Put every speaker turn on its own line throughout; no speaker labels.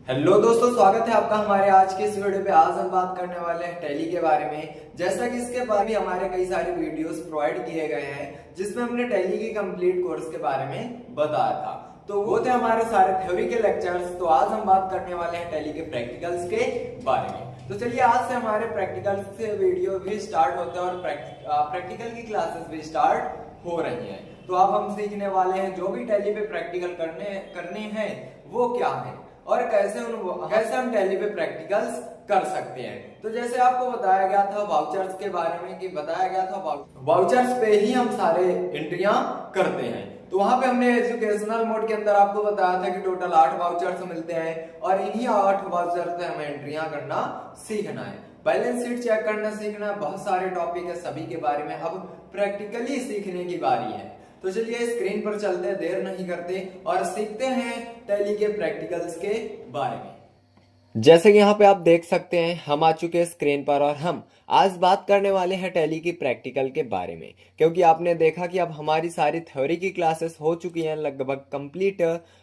Hello दोस्तों, स्वागत है आपका हमारे आज के इस वीडियो पे। आज हम बात करने वाले हैं टैली के बारे में। जैसा कि इसके बारे में हमारे कई सारे वीडियोस प्रोवाइड किए गए हैं जिसमें हमने टैली की कंप्लीट कोर्स के बारे में बताया था। तो वो थे हमारे सारे थ्योरी के लेक्चर्स। तो आज हम बात करने वाले हैं टैली के प्रैक्टिकल्स के बारे में। तो चलिए आज से हमारे प्रैक्टिकल्स के वीडियो भी स्टार्ट होते हैं और प्रैक्टिकल की क्लासेस भी स्टार्ट हो रही हैं। तो अब हम सीखने वाले हैं जो भी टैली पे प्रैक्टिकल करने हैं वो क्या है और कैसे हम टैली पे प्रैक्टिकल्स कर सकते हैं। तो जैसे आपको बताया गया था वाउचर्स के बारे में कि बताया गया था वाउचर्स पे ही हम सारे एंट्रियां करते हैं। तो वहां पे हमने एजुकेशनल मोड के अंदर आपको बताया था कि टोटल 8 वाउचर्स मिलते हैं और इन्हीं 8 वाउचर्स पे हमें एंट्रियां करना सीखना है। बैलेंस शीट चेक करना सीखना, बहुत सारे टॉपिक है, सभी के बारे में अब प्रैक्टिकली सीखने की बारी है। तो चलिए स्क्रीन पर चलते हैं, देर नहीं करते और सीखते हैं टैली के प्रैक्टिकल्स के बारे में। जैसे कि यहाँ पे आप देख सकते हैं हम आ चुके हैं स्क्रीन पर और हम आज बात करने वाले हैं टैली की प्रैक्टिकल के बारे में। क्योंकि आपने देखा कि अब हमारी सारी थ्योरी की क्लासेस हो चुकी हैं लगभग कंप्लीट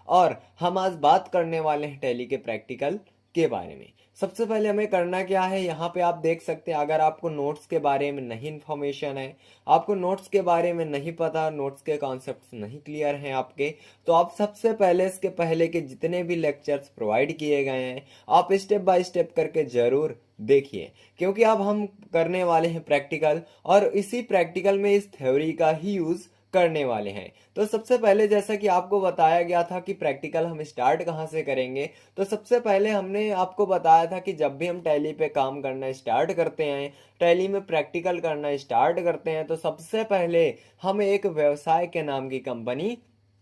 और हम आज बात करने वाले हैं टैली के प्रैक्टिकल के बारे में। सबसे पहले हमें करना क्या है, यहाँ पे आप देख सकते हैं अगर आपको नोट्स के बारे में नहीं इन्फॉर्मेशन है, आपको नोट्स के बारे में नहीं पता, नोट्स के कॉन्सेप्ट्स नहीं क्लियर हैं आपके, तो आप सबसे पहले इसके पहले के जितने भी लेक्चर्स प्रोवाइड किए गए हैं आप स्टेप बाय स्टेप करके जरूर देखिए। क्योंकि अब हम करने वाले हैं प्रैक्टिकल और इसी प्रैक्टिकल में इस थ्योरी का ही यूज करने वाले हैं। तो सबसे पहले जैसा कि आपको बताया गया था कि प्रैक्टिकल हम स्टार्ट कहाँ से करेंगे, तो सबसे पहले हमने आपको बताया था कि जब भी हम टैली पे काम करना स्टार्ट करते हैं, टैली में प्रैक्टिकल करना स्टार्ट करते हैं, तो सबसे पहले हमें एक व्यवसाय के नाम की कंपनी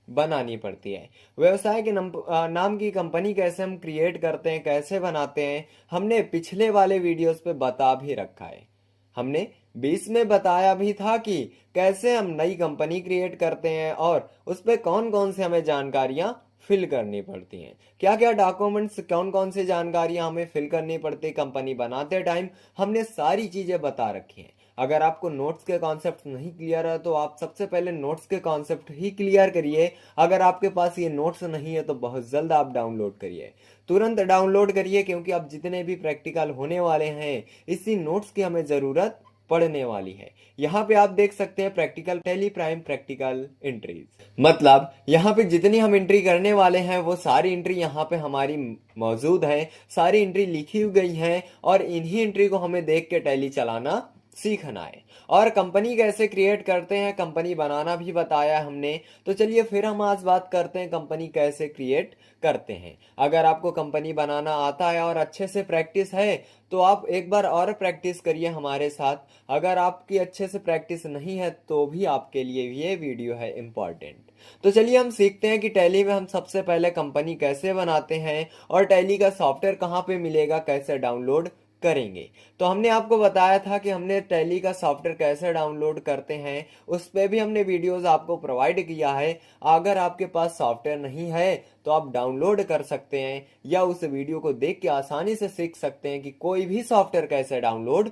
बनानी पड़ती है। व्यवसाय के नाम की कंपनी कैसे हम क्रिएट करते हैं, कैसे बनाते हैं, हमने पिछले वाले वीडियोस पे बता भी रखा है। हमने 20 में बताया भी था कि कैसे हम नई कंपनी क्रिएट करते हैं और उस पे कौन कौन से हमें जानकारियां फिल करनी पड़ती हैं, क्या क्या डॉक्यूमेंट्स, कौन कौन से जानकारियां हमें फिल करनी पड़ती है कंपनी बनाते टाइम, हमने सारी चीजें बता रखी हैं। अगर आपको नोट्स के कॉन्सेप्ट नहीं क्लियर है तो आप सबसे पहले नोट्स के कॉन्सेप्ट ही क्लियर करिए। अगर आपके पास ये नोट्स नहीं है तो बहुत जल्द आप डाउनलोड करिए, तुरंत डाउनलोड करिए, क्योंकि अब जितने भी प्रैक्टिकल होने वाले हैं इसी नोट्स की हमें जरूरत पढ़ने वाली है। यहाँ पे आप देख सकते हैं practical tally prime practical entries, मतलब यहाँ पे जितनी हम एंट्री करने वाले हैं वो सारी एंट्री यहाँ पे हमारी मौजूद है, सारी एंट्री लिखी गई है और इन्हीं एंट्री को हमें देख के टैली चलाना सीखना है। और कंपनी कैसे क्रिएट करते हैं, कंपनी बनाना भी बताया हमने। तो चलिए फिर हम आज बात करते हैं कंपनी कैसे क्रिएट करते हैं। अगर आपको कंपनी बनाना आता है और अच्छे से प्रैक्टिस है तो आप एक बार और प्रैक्टिस करिए हमारे साथ। अगर आपकी अच्छे से प्रैक्टिस नहीं है तो भी आपके लिए ये वीडियो है इम्पॉर्टेंट। तो चलिए हम सीखते हैं कि टैली में हम सबसे पहले कंपनी कैसे बनाते हैं और टैली का सॉफ्टवेयर कहाँ पे मिलेगा, कैसे डाउनलोड करेंगे। तो हमने आपको बताया था कि हमने टैली का सॉफ्टवेयर कैसे डाउनलोड करते हैं, उस पर भी हमने वीडियोस आपको प्रोवाइड किया है। अगर आपके पास सॉफ्टवेयर नहीं है तो आप डाउनलोड कर सकते हैं या उस वीडियो को देख के आसानी से सीख सकते हैं कि कोई भी सॉफ्टवेयर कैसे डाउनलोड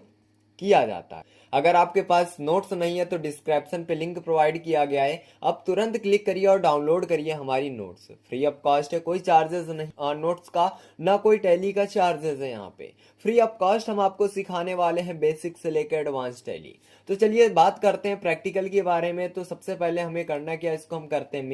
किया जाता है। अगर आपके पास नोट्स नहीं है तो डिस्क्रिप्शन पे लिंक प्रोवाइड किया गया है, अब तुरंत क्लिक करिए और डाउनलोड करिए हमारी नोट्स। फ्री ऑफ कॉस्ट है, कोई चार्जेस नहीं नोट्स का, ना कोई टैली का चार्जेस है। यहाँ पे फ्री ऑफ कॉस्ट हम आपको सिखाने वाले हैं बेसिक से लेकर एडवांस टैली। तो चलिए बात करते हैं प्रैक्टिकल के बारे में। तो सबसे पहले हमें करना क्या है, इसको हम करते हैं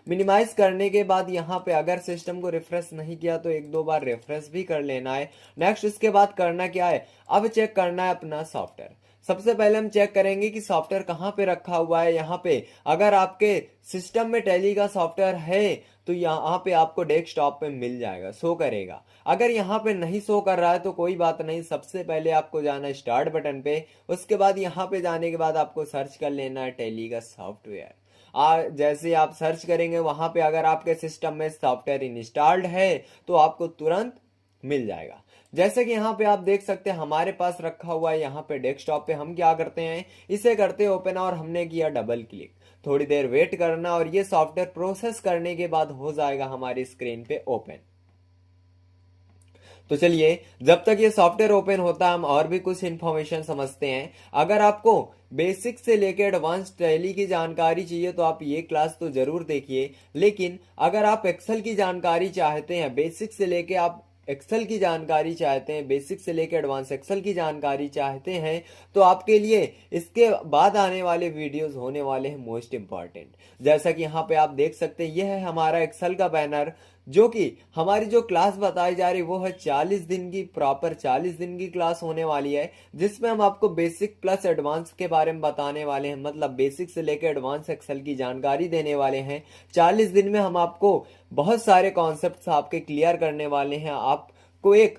मिनिमाइज करने के बाद यहाँ पे अगर सिस्टम को रिफ्रेश नहीं किया तो एक दो बार रिफ्रेश भी कर लेना है। नेक्स्ट इसके बाद करना क्या है, अब चेक करना है अपना सॉफ्टवेयर। सबसे पहले हम चेक करेंगे कि सॉफ्टवेयर कहाँ पे रखा हुआ है। यहाँ पे अगर आपके सिस्टम में टैली का सॉफ्टवेयर है तो यहाँ पे आपको डेस्कटॉप पे मिल जाएगा, शो करेगा। अगर यहाँ पे नहीं शो कर रहा है तो कोई बात नहीं, सबसे पहले आपको जाना है स्टार्ट बटन पे। उसके बाद यहाँ पे जाने के बाद आपको सर्च कर लेना है टैली का सॉफ्टवेयर। जैसे आप सर्च करेंगे वहां पे अगर आपके सिस्टम में सॉफ्टवेयर इंस्टॉल्ड है तो आपको तुरंत मिल जाएगा। जैसे कि यहाँ पे आप देख सकते हैं हमारे पास रखा हुआ है यहाँ पे डेस्कटॉप पे। हम क्या करते हैं, इसे करते ओपन और हमने किया डबल क्लिक। थोड़ी देर वेट करना और ये सॉफ्टवेयर प्रोसेस करने के बाद हो जाएगा हमारी स्क्रीन पे ओपन। तो चलिए जब तक ये सॉफ्टवेयर ओपन होता है हम और भी कुछ इंफॉर्मेशन समझते हैं। अगर आपको बेसिक से लेकर एडवांस टैली की जानकारी चाहिए तो आप ये क्लास तो जरूर देखिए। लेकिन अगर आप एक्सेल की जानकारी चाहते हैं, बेसिक से लेके आप एक्सेल की जानकारी चाहते हैं, बेसिक से लेकर एडवांस एक्सेल की जानकारी चाहते हैं, तो आपके लिए इसके बाद आने वाले वीडियोस होने वाले हैं मोस्ट इंपॉर्टेंट। जैसा कि यहाँ पे आप देख सकते हैं, यह है हमारा एक्सेल का बैनर, जो कि हमारी जो क्लास बताई जा रही वो है 40 दिन की, प्रॉपर 40 दिन की क्लास होने वाली है, जिसमें हम आपको बेसिक प्लस एडवांस के बारे में बताने वाले हैं। मतलब बेसिक से लेकर एडवांस एक्सेल की जानकारी देने वाले हैं। 40 दिन में हम आपको बहुत सारे कॉन्सेप्ट्स आपके क्लियर करने वाले हैं। आपको एक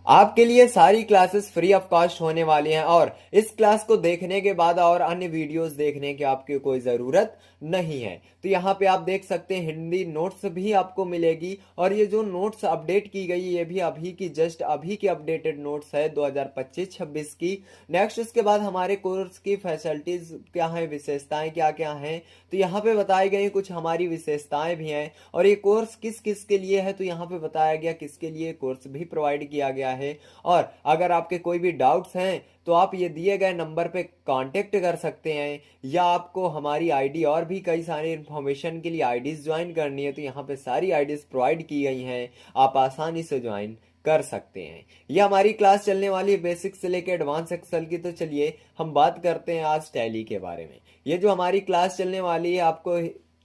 आपके लिए सारी क्लासेस फ्री ऑफ कॉस्ट होने वाली हैं, और इस क्लास को देखने के बाद और अन्य वीडियोस देखने की आपकी कोई ज़रूरत नहीं है। तो यहाँ पे आप देख सकते हैं हिंदी नोट्स भी आपको मिलेगी, और ये जो नोट्स अपडेट की गई ये भी अभी की जस्ट अभी की अपडेटेड नोट्स है 2025-26 की। नेक्स्ट उसके बाद हमारे कोर्स की फैसिलिटीज क्या है, विशेषताएं क्या क्या हैं, तो यहाँ पे बताई गई कुछ हमारी विशेषताएं भी हैं। और ये कोर्स किस किस के लिए है, तो यहाँ पे बताया गया किसके लिए कोर्स भी प्रोवाइड किया गया है। और अगर आपके कोई भी डाउट्स हैं तो आप ये दिए गए नंबर पे कांटेक्ट कर सकते हैं, या आपको हमारी आईडी और भी कई सारी इंफॉर्मेशन के लिए आईडीज ज्वाइन करनी है तो यहाँ पे सारी आईडीज प्रोवाइड की गई हैं, आप आसानी से ज्वाइन कर सकते हैं। ये हमारी क्लास चलने वाली है बेसिक से लेकर एडवांस एक्सेल की। तो चलिए हम बात करते हैं आज टैली के बारे में। ये जो हमारी क्लास चलने वाली है, आपको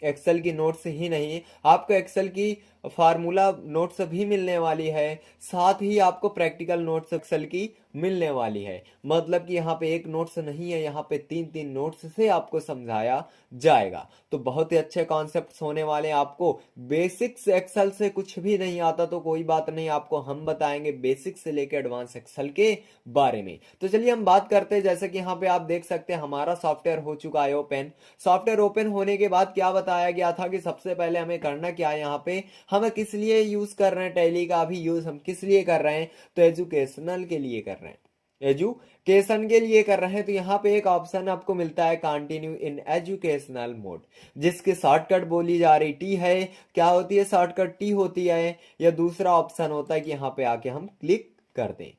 एक्सेल की नोट्स ही नहीं, आपको एक्सेल की फार्मूला नोट्स भी मिलने वाली है, साथ ही आपको प्रैक्टिकल नोट्स एक्सेल की मिलने वाली है। मतलब कि यहाँ पे एक नोट्स नहीं है, यहाँ पे 3-3 नोट्स से आपको समझाया जाएगा। तो बहुत ही अच्छे कॉन्सेप्ट्स होने वाले हैं। आपको बेसिक्स एक्सेल से कुछ भी नहीं आता तो कोई बात नहीं, आपको हम बताएंगे बेसिक से लेकर एडवांस एक्सेल के बारे में। तो चलिए हम बात करते हैं। जैसे कि यहाँ पे आप देख सकते हैं हमारा सॉफ्टवेयर हो चुका है ओपन। सॉफ्टवेयर ओपन होने के बाद क्या बताया गया था कि सबसे पहले हमें करना क्या है, यहाँ पे हम किस लिए यूज कर रहे हैं टैली का, अभी यूज हम किस लिए कर रहे हैं, तो एजुकेशनल के लिए कर रहे हैं, एजुकेशन के लिए कर रहे हैं। तो यहाँ पे एक ऑप्शन आपको मिलता है कंटिन्यू इन एजुकेशनल मोड, जिसकी शॉर्टकट बोली जा रही टी है। क्या होती है शॉर्टकट, टी होती है, या दूसरा ऑप्शन होता है कि यहाँ पे आके हम क्लिक कर दें।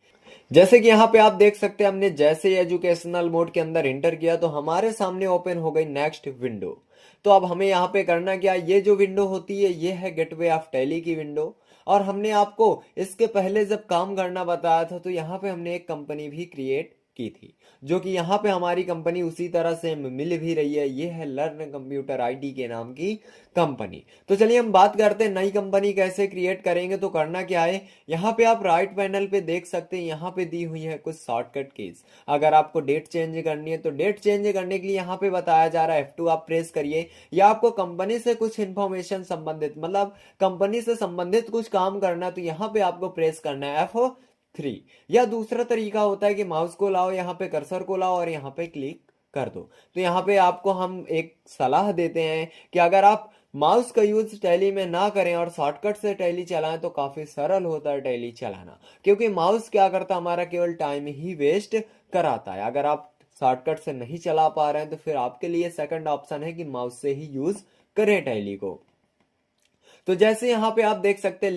जैसे कि यहाँ पे आप देख सकते हैं, हमने जैसे एजुकेशनल मोड के अंदर एंटर किया तो हमारे सामने ओपन हो गई नेक्स्ट विंडो। तो अब हमें यहाँ पे करना क्या, ये जो विंडो होती है ये है गेटवे ऑफ टैली की विंडो। और हमने आपको इसके पहले जब काम करना बताया था तो यहाँ पे हमने एक कंपनी भी क्रिएट की थी, जो कि यहाँ पे हमारी कंपनी उसी तरह से मिल भी रही है। ये है लर्न कंप्यूटर आईटी के नाम की कंपनी। तो चलिए हम बात करते हैं नई कंपनी कैसे क्रिएट करेंगे। तो करना क्या है, यहाँ पे आप राइट पैनल पे देख सकते हैं, यहाँ पे दी हुई है कुछ शॉर्टकट कीज। अगर आपको डेट चेंज करनी है तो डेट चेंज करने के लिए यहाँ पे बताया जा रहा है F2 आप प्रेस करिए, या आपको कंपनी से कुछ इंफॉर्मेशन संबंधित, मतलब कंपनी से संबंधित कुछ काम करना है तो यहाँ पे आपको प्रेस करना है F3। या दूसरा तरीका होता है कि माउस को लाओ, यहाँ पे कर्सर को लाओ और यहाँ पे क्लिक कर दो। तो यहाँ पे आपको हम एक सलाह देते हैं कि अगर आप माउस का यूज टैली में ना करें और शॉर्टकट से टैली चलाएं तो काफी सरल होता है टैली चलाना, क्योंकि माउस क्या करता है, हमारा केवल टाइम ही वेस्ट कराता है। अगर आप शॉर्टकट से नहीं चला पा रहे हैं तो फिर आपके लिए सेकंड ऑप्शन है कि माउस से ही यूज करें टैली को। तो जैसे यहाँ पे आप देख सकते हैं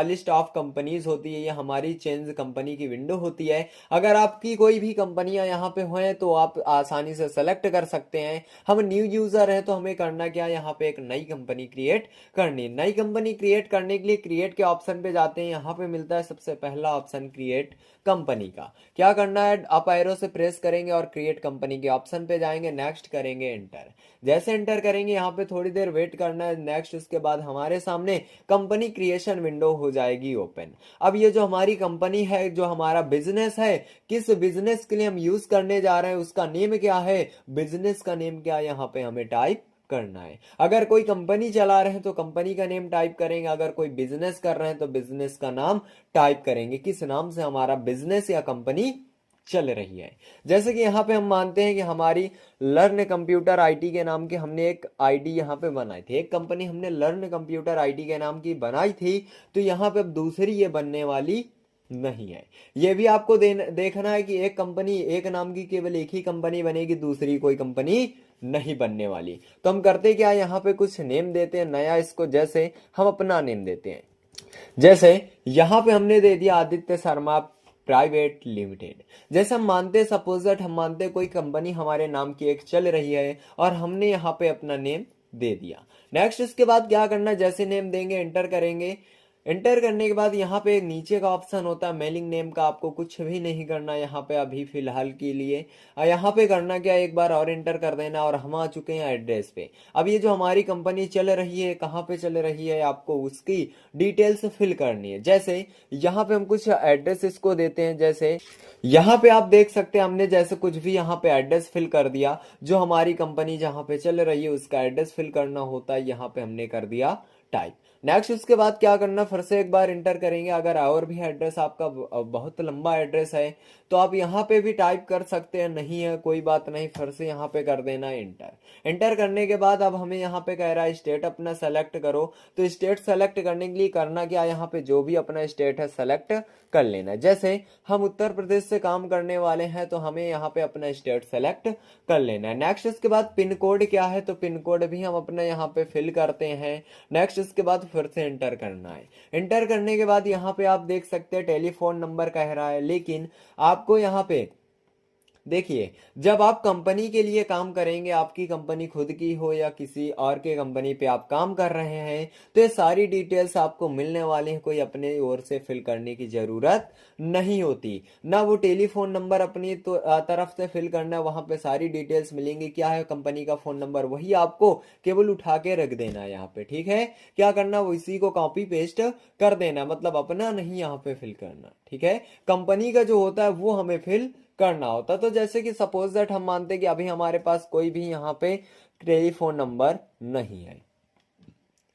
लिस्ट ऑफ कंपनीज होती है, ये हमारी चेंज कंपनी की विंडो होती है। अगर आपकी कोई भी कंपनियां यहाँ पे हैं तो आप आसानी से सेलेक्ट कर सकते हैं। हम न्यू यूजर हैं तो हमें करना क्या, यहाँ पे एक नई कंपनी क्रिएट करनी। नई कंपनी क्रिएट करने के लिए क्रिएट के ऑप्शन पे जाते हैं, यहाँ पे मिलता है सबसे पहला ऑप्शन क्रिएट कंपनी का। क्या करना है, अप एरो से प्रेस करेंगे और क्रिएट कंपनी के ऑप्शन पे जाएंगे, नेक्स्ट करेंगे एंटर। जैसे एंटर करेंगे यहाँ पे थोड़ी देर वेट करना है, नेक्स्ट उसके बाद हमारे सामने कंपनी क्रिएशन विंडो हो जाएगी ओपन। अब ये जो हमारी कंपनी है, जो हमारा बिजनेस है, किस बिजनेस के लिए हम यूज करने जा रहे हैं, उसका नेम क्या है, बिजनेस का नेम क्या है, यहाँ पे हमें टाइप करना है। अगर कोई कंपनी चला रहे हैं तो कंपनी का नेम टाइप करेंगे, अगर कोई बिजनेस कर रहे हैं तो बिजनेस का नाम टाइप करेंगे, किस नाम से हमारा बिजनेस या कंपनी चल रही है। जैसे कि यहाँ पे हम मानते हैं कि हमारी लर्न कंप्यूटर आईटी के नाम की हमने एक आईडी यहाँ पे बनाई थी, एक कंपनी हमने लर्न कंप्यूटर आईटी के नाम की बनाई थी, तो यहाँ पे अब दूसरी ये बनने वाली नहीं है। ये भी आपको देखना है कि एक कंपनी, एक नाम की केवल एक ही कंपनी बनेगी, दूसरी कोई कंपनी नहीं बनने वाली। तो हम करते क्या, यहाँ पे कुछ नेम देते हैं नया इसको, जैसे हम अपना नेम देते हैं। जैसे यहाँ पे हमने दे दिया आदित्य शर्मा प्राइवेट लिमिटेड। जैसे हम मानते सपोज दैट हम मानते कोई कंपनी हमारे नाम की एक चल रही है और हमने यहाँ पे अपना नेम दे दिया। नेक्स्ट इसके बाद क्या करना, जैसे नेम देंगे एंटर करेंगे। एंटर करने के बाद यहाँ पे नीचे का ऑप्शन होता है मेलिंग नेम का, आपको कुछ भी नहीं करना यहाँ पे अभी फिलहाल के लिए। यहाँ पे करना क्या, एक बार और एंटर कर देना और हम आ चुके हैं एड्रेस पे। अब ये जो हमारी कंपनी चल रही है कहाँ पे चल रही है आपको उसकी डिटेल्स फिल करनी है। जैसे यहाँ पे हम कुछ एड्रेस इसको देते हैं, जैसे यहाँ पे आप देख सकते हैं हमने जैसे कुछ भी यहाँ पे एड्रेस फिल कर दिया, जो हमारी कंपनी जहाँ पे चल रही है उसका एड्रेस फिल करना होता है, यहाँ पे हमने कर दिया टाइप। नेक्स्ट उसके बाद क्या करना, फिर से एक बार इंटर करेंगे। अगर और भी एड्रेस आपका बहुत लंबा एड्रेस है तो आप यहाँ पे भी टाइप कर सकते हैं, नहीं है कोई बात नहीं, फिर से यहाँ पे कर देना इंटर। इंटर करने के बाद अब हमें यहाँ पे कह रहा है स्टेट अपना सेलेक्ट करो, तो स्टेट सेलेक्ट करने के लिए करना क्या, यहाँ पे जो भी अपना स्टेट है सेलेक्ट कर लेना। जैसे हम उत्तर प्रदेश से काम करने वाले हैं तो हमें यहाँ पे अपना स्टेट सेलेक्ट कर लेना है। नेक्स्ट इसके बाद पिन कोड क्या है, तो पिन कोड भी हम अपना यहाँ पे फिल करते हैं। नेक्स्ट इसके बाद फिर से एंटर करना है। एंटर करने के बाद यहाँ पे आप देख सकते हैं टेलीफोन नंबर कह रहा है, लेकिन आपको यहाँ पे देखिए जब आप कंपनी के लिए काम करेंगे, आपकी कंपनी खुद की हो या किसी और के कंपनी पे आप काम कर रहे हैं, तो ये सारी डिटेल्स आपको मिलने वाली हैं, कोई अपने ओर से फिल करने की जरूरत नहीं होती। ना वो टेलीफोन नंबर अपनी तो तरफ से फिल करना, वहां पे सारी डिटेल्स मिलेंगी। क्या है कंपनी का फोन नंबर, वही आपको केवल उठा के रख देना है यहाँ पे, ठीक है। क्या करना, वो इसी को कॉपी पेस्ट कर देना, मतलब अपना नहीं यहाँ पे फिल करना, ठीक है। कंपनी का जो होता है वो हमें फिल करना होता। तो जैसे कि सपोज दैट हम मानते हैं कि अभी हमारे पास कोई भी यहाँ पे टेलीफोन नंबर नहीं है,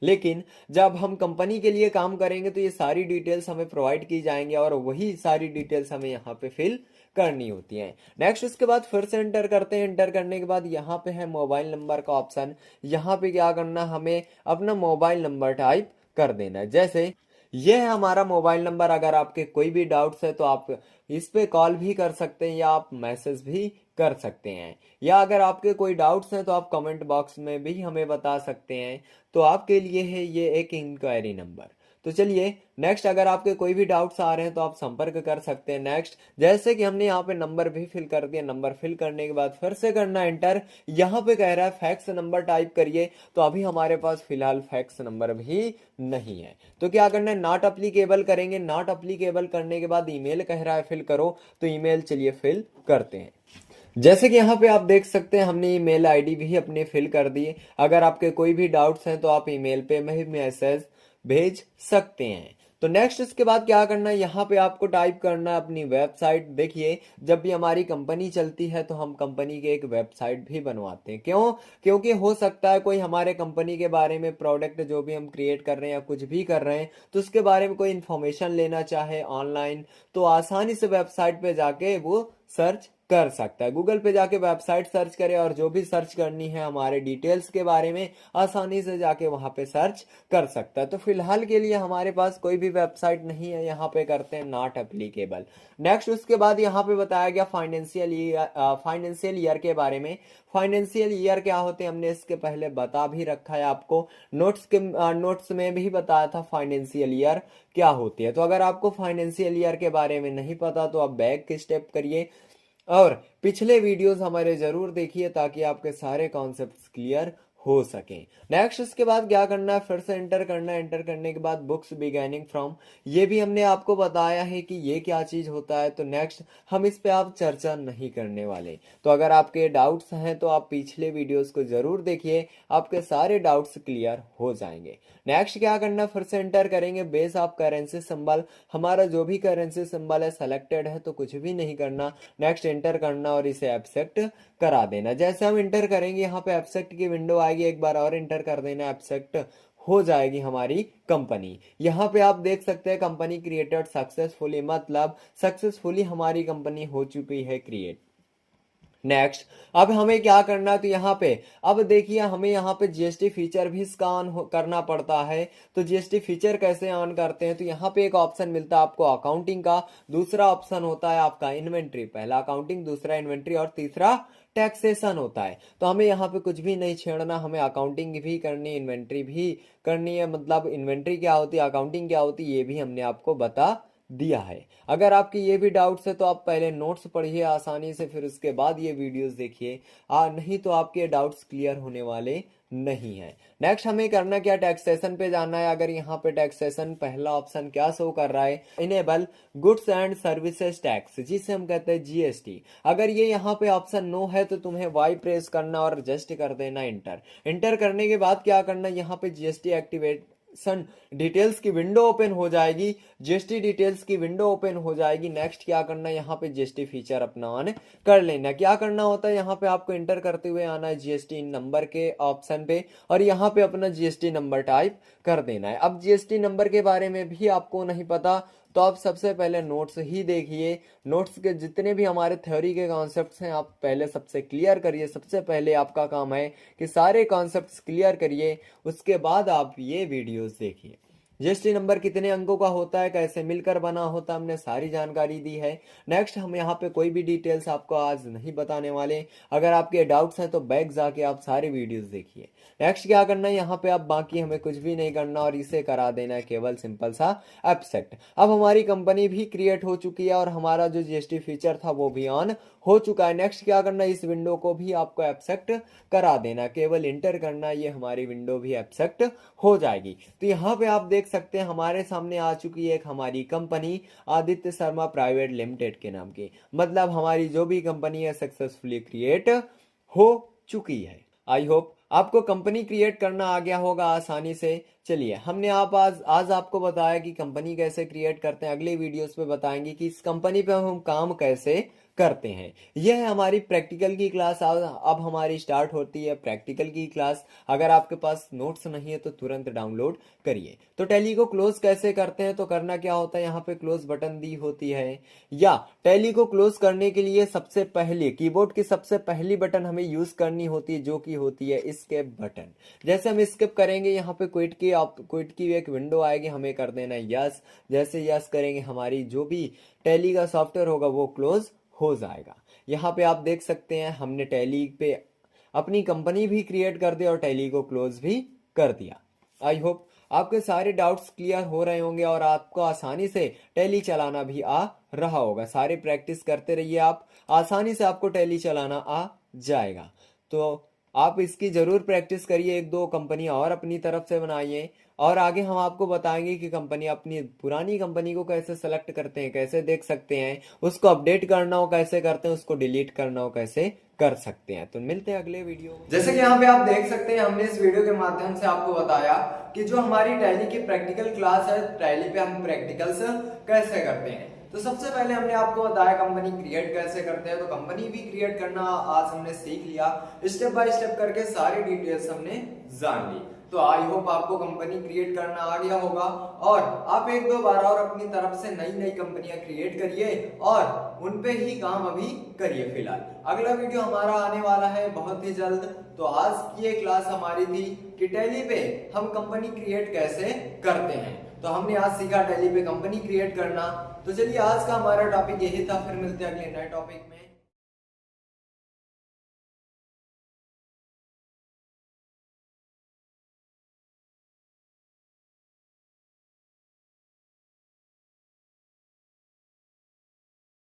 लेकिन जब हम कंपनी के लिए काम करेंगे तो ये सारी डिटेल्स हमें प्रोवाइड की जाएंगी और वही सारी डिटेल्स हमें यहाँ पे फिल करनी होती है। नेक्स्ट उसके बाद फिर से एंटर करते हैं। एंटर करने के बाद यहाँ पे है मोबाइल नंबर का ऑप्शन, यहाँ पे क्या करना, हमें अपना मोबाइल नंबर टाइप कर देना है। जैसे ये है हमारा मोबाइल नंबर, अगर आपके कोई भी डाउट्स है तो आप इस पे कॉल भी कर सकते हैं या आप मैसेज भी कर सकते हैं, या अगर आपके कोई डाउट्स हैं तो आप कमेंट बॉक्स में भी हमें बता सकते हैं। तो आपके लिए है ये एक इंक्वायरी नंबर। तो चलिए नेक्स्ट, अगर आपके कोई भी डाउट्स आ रहे हैं तो आप संपर्क कर सकते हैं। नेक्स्ट, जैसे कि हमने यहाँ पे नंबर भी फिल कर दिया, नंबर फिल करने के बाद फिर से करना एंटर। यहाँ पे कह रहा है फैक्स नंबर टाइप करिए, तो अभी हमारे पास फिलहाल फैक्स नंबर भी नहीं है। तो क्या करना है, नॉट अप्लीकेबल करेंगे। नॉट अप्लीकेबल करने के बाद ईमेल कह रहा है फिल करो, तो ईमेल चलिए फिल करते हैं। जैसे कि यहाँ पे आप देख सकते हैं हमने ईमेल आईडी भी अपने फिल कर दिए। अगर आपके कोई भी डाउट्स हैं तो आप ईमेल पे में मैसेज भेज सकते हैं। तो नेक्स्ट इसके बाद क्या करना है, यहाँ पे आपको टाइप करना है अपनी वेबसाइट। देखिए जब भी हमारी कंपनी चलती है तो हम कंपनी के एक वेबसाइट भी बनवाते हैं। क्यों, क्योंकि हो सकता है कोई हमारे कंपनी के बारे में, प्रोडक्ट जो भी हम क्रिएट कर रहे हैं या कुछ भी कर रहे हैं, तो उसके बारे में कोई इन्फॉर्मेशन लेना चाहे ऑनलाइन, तो आसानी से वेबसाइट पे जाके वो सर्च कर सकता है। गूगल पे जाके वेबसाइट सर्च करे और जो भी सर्च करनी है हमारे डिटेल्स के बारे में, आसानी से जाके वहां पे सर्च कर सकता है। तो फिलहाल के लिए हमारे पास कोई भी वेबसाइट नहीं है, यहाँ पे करते हैं नॉट एप्लीकेबल। नेक्स्ट उसके बाद यहाँ पे बताया गया फाइनेंशियल ईयर के बारे में। फाइनेंशियल ईयर क्या होते हैं हमने इसके पहले बता भी रखा है आपको, नोट्स में भी बताया था फाइनेंशियल ईयर क्या होती है। तो अगर आपको फाइनेंशियल ईयर के बारे में नहीं पता तो आप बैक की स्टेप करिए और पिछले वीडियोस हमारे जरूर देखिए, ताकि आपके सारे कॉन्सेप्ट्स क्लियर हो सके। नेक्स्ट इसके बाद क्या करना है, फिर से एंटर करना है। एंटर करने के बाद बुक्स बिगैनिंग फ्रॉम, ये भी हमने आपको बताया है कि ये क्या चीज होता है। तो नेक्स्ट हम इस पे आप चर्चा नहीं करने वाले। तो अगर आपके डाउट्स हैं तो आप पिछले वीडियोस को जरूर देखिए, आपके सारे डाउट्स क्लियर हो जाएंगे। नेक्स्ट क्या करना, फिर से एंटर करेंगे। बेस ऑफ करेंसी सिंबल, हमारा जो भी करेंसी सिंबल है सेलेक्टेड है तो कुछ भी नहीं करना। नेक्स्ट एंटर करना और इसे एक्सेप्ट करा देना। जैसे हम एंटर करेंगे यहाँ पे एक्सेप्ट की विंडो आएगी, एक बार और एंटर कर देना, एक्सेप्ट हो जाएगी हमारी कंपनी। यहाँ पे आप देख सकते हैं कंपनी क्रिएटेड सक्सेसफुली, मतलब सक्सेसफुली हमारी कंपनी हो चुकी है क्रिएट। नेक्स्ट, अब हमें क्या करना है, तो यहाँ पे अब देखिए हमें यहाँ पे जीएसटी फीचर भी इसका ऑन करना पड़ता है। तो जीएसटी फीचर कैसे ऑन करते हैं, तो यहाँ पे एक ऑप्शन मिलता है आपको अकाउंटिंग का, दूसरा ऑप्शन होता है आपका इन्वेंट्री, पहला अकाउंटिंग, दूसरा इन्वेंट्री और तीसरा टैक्सेशन होता है। तो हमें यहाँ पे कुछ भी नहीं छेड़ना, हमें अकाउंटिंग भी करनी, इन्वेंट्री भी करनी है। मतलब इन्वेंट्री क्या होती है, अकाउंटिंग क्या होती है, ये भी हमने आपको बता दिया है। अगर आपके ये भी डाउट्स है तो आप पहले नोट्स पढ़िए आसानी से, फिर उसके बाद ये वीडियोस देखिए, नहीं तो आपके डाउट्स क्लियर होने वाले नहीं है। नेक्स्ट हमें करना क्या, टैक्सेशन पे जाना है। अगर यहाँ पे टैक्सेशन पहला ऑप्शन क्या शो कर रहा है, enable goods and services tax, जिसे हम कहते हैं जीएसटी। अगर ये यहाँ पे ऑप्शन नो है तो तुम्हें वाई प्रेस करना और जस्ट कर देना इंटर। इंटर करने के बाद क्या करना, यहाँ पे जीएसटी एक्टिवेट डिटेल्स की विंडो ओपन हो जाएगी, जीएसटी डिटेल्स की विंडो ओपन हो जाएगी। नेक्स्ट क्या करना है, यहाँ पे जीएसटी फीचर अपना ऑन कर लेना। क्या करना होता है, यहाँ पे आपको इंटर करते हुए आना है जीएसटी नंबर के ऑप्शन पे और यहाँ पे अपना जीएसटी नंबर टाइप कर देना है। अब जीएसटी नंबर के बारे में भी आपको नहीं पता तो आप सबसे पहले नोट्स ही देखिए। नोट्स के जितने भी हमारे थ्योरी के कॉन्सेप्ट्स हैं आप पहले सबसे क्लियर करिए। सबसे पहले आपका काम है कि सारे कॉन्सेप्ट्स क्लियर करिए, उसके बाद आप ये वीडियोस देखिए। जीएसटी नंबर कितने अंकों का होता है, कैसे मिलकर बना होता है, हमने सारी जानकारी दी है। नेक्स्ट हम यहाँ पे कोई भी डिटेल्स आपको आज नहीं बताने वाले। अगर आपके डाउट्स हैं तो बैक जाके आप सारे वीडियोस देखिए। नेक्स्ट क्या करना है, यहाँ पे आप बाकी हमें कुछ भी नहीं करना और इसे करा देना है केवल सिंपल सा एब्स्ट्रैक्ट। अब हमारी कंपनी भी क्रिएट हो चुकी है और हमारा जो जीएसटी फीचर था वो भी ऑन हो चुका है। नेक्स्ट क्या करना है, इस विंडो को भी आपको एब्स्ट्रैक्ट करा देना, केवल इंटर करना, ये हमारी विंडो भी एब्स्ट्रैक्ट हो जाएगी। तो यहाँ पे आप देख सकते हैं हमारे सामने आ चुकी है एक हमारी company Aditya Sharma private limited के नाम की। मतलब हमारी जो भी कंपनी है सक्सेसफुली क्रिएट हो चुकी है। आई होप आपको कंपनी क्रिएट करना आ गया होगा आसानी से। चलिए, हमने आज आपको बताया कि कंपनी कैसे क्रिएट करते हैं। अगले वीडियोस पे बताएंगे कि इस कंपनी पे हम काम कैसे करते हैं। यह है हमारी प्रैक्टिकल की क्लास। अब हमारी स्टार्ट होती है प्रैक्टिकल की क्लास। अगर आपके पास नोट्स नहीं है तो तुरंत डाउनलोड करिए। तो टैली को क्लोज कैसे करते हैं, तो करना क्या होता है, यहाँ पे क्लोज बटन दी होती है, या टैली को क्लोज करने के लिए सबसे पहले कीबोर्ड की सबसे पहली बटन हमें यूज करनी होती है, जो की होती है स्केप बटन। जैसे हम स्किप करेंगे यहाँ पे क्विट की एक विंडो आएगी, हमें कर देना है यस। जैसे यस करेंगे हमारी जो भी टैली का सॉफ्टवेयर होगा वो क्लोज हो जाएगा। यहाँ पे आप देख सकते हैं हमने टैली पे अपनी कंपनी भी क्रिएट कर दी और टैली को क्लोज भी कर दिया। आई होप आपके सारे डाउट्स क्लियर हो रहे होंगे और आपको आसानी से टैली चलाना भी आ रहा होगा। सारी प्रैक्टिस करते रहिए, आप आसानी से आपको टैली चलाना आ जाएगा। तो आप इसकी जरूर प्रैक्टिस करिए, एक दो कंपनियां और अपनी तरफ से बनाइए और आगे हम आपको बताएंगे कि कंपनी अपनी पुरानी कंपनी को कैसे सेलेक्ट करते हैं, कैसे देख सकते हैं, उसको अपडेट करना हो कैसे करते हैं, उसको डिलीट करना हो कैसे कर सकते हैं। तो मिलते हैं अगले वीडियो में। जैसे कि यहाँ पे आप देख सकते हैं हमने इस वीडियो के माध्यम से आपको बताया कि जो हमारी टैली की प्रैक्टिकल क्लास है, टैली पे हम प्रैक्टिकल्स कैसे करते हैं। तो सबसे पहले हमने आपको बताया कंपनी क्रिएट कैसे करते हैं। तो कंपनी भी क्रिएट करना आज हमने सीख लिया, स्टेप बाय स्टेप करके सारी डिटेल्स हमने जान ली। तो आई होप आपको कंपनी क्रिएट करना आ गया होगा और आप एक दो बार और अपनी तरफ से नई नई कंपनियां क्रिएट करिए और उन पे ही काम अभी करिए। फिलहाल अगला वीडियो हमारा आने वाला है बहुत ही जल्द। तो आज की ये क्लास हमारी थी कि टैली पे हम कंपनी क्रिएट कैसे करते हैं। तो हमने आज सीखा टैली पे कंपनी क्रिएट करना। तो चलिए, आज का हमारा टॉपिक यही था, फिर मिलते हैं अगले नए टॉपिक में।